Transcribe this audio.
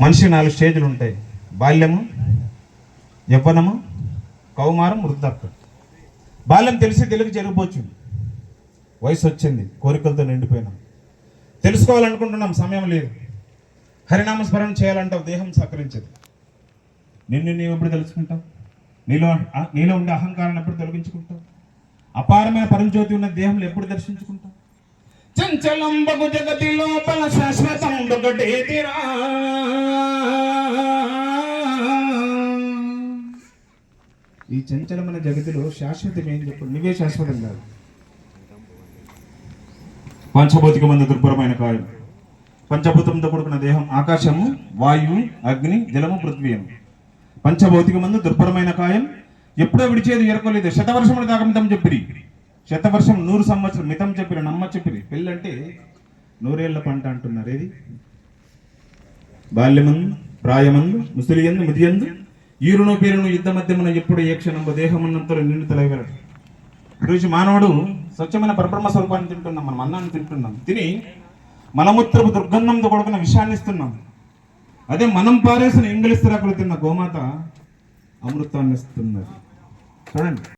మనిషి 4 స్టేజ్లు ఉంటాయి. బాల్యము, యవ్వనము, కౌమారం, వృద్ధాప్యం. బాల్యం తెలిసి జరిగిపోవచ్చు. వయసు వచ్చింది, కోరికలతో నిండిపోయినాం, తెలుసుకోవాలనుకుంటున్నాం, సమయం లేదు. హరినామస్మరణ చేయాలంటావు, దేహం సహకరించదు. నీవు ఎప్పుడు తెలుసుకుంటావు? నీలో ఉండే అహంకారాన్ని ఎప్పుడు తొలగించుకుంటావు? అపారమైన పరంజ్యోతి ఉన్న దేహంలో ఎప్పుడు దర్శించుకుంటావు? చంచలంబగు జగతి లోపల శాశ్వతంబుగటేతిరా. ఈ చంచలమైన జగతిలో శాశ్వతం ఏం చెప్పు? నువ్వే శాశ్వతం కాదు. పంచభౌతిక మందు దుర్భరమైన కాయం, పంచభూతంతో కూడుకున్న దేహం, ఆకాశము, వాయువు, అగ్ని, జలము, పృథ్వీయము. పంచభౌతిక మందు దుర్భరమైన కాయం, ఎప్పుడో విడిచేది ఎరకోలేదు. శతవర్షములు దాకా మితం చెప్పిరి. శతవర్షం 100 సంవత్సరం మితం చెప్పిరి, నమ్మ చెప్పిరి. పెళ్ళంటే 100 ఏళ్ల పంట అంటున్నారు. ఏది? బాల్యమందు, ప్రాయమందు, ముసలియందు, ముదియందు, ఈరును పేరును యుద్ధ మధ్యమున ఎప్పుడు ఏ క్షణంలో దేహమున్నంతలో నిన్ను తలగలడు. ఈరోజు మానవుడు స్వచ్ఛమైన పరబ్రహ్మ స్వరూపాన్ని తింటున్నాం, మనం అన్నాన్ని తింటున్నాం. తిని మలమూత్రపు దుర్గంధంతో కొడుకున్న విషయాన్ని ఇస్తున్నాం. అదే మనం పారేసిన ఇంగిలిస్తరాకులు తిన్న గోమాత అమృతాన్ని ఇస్తున్నది. చూడండి.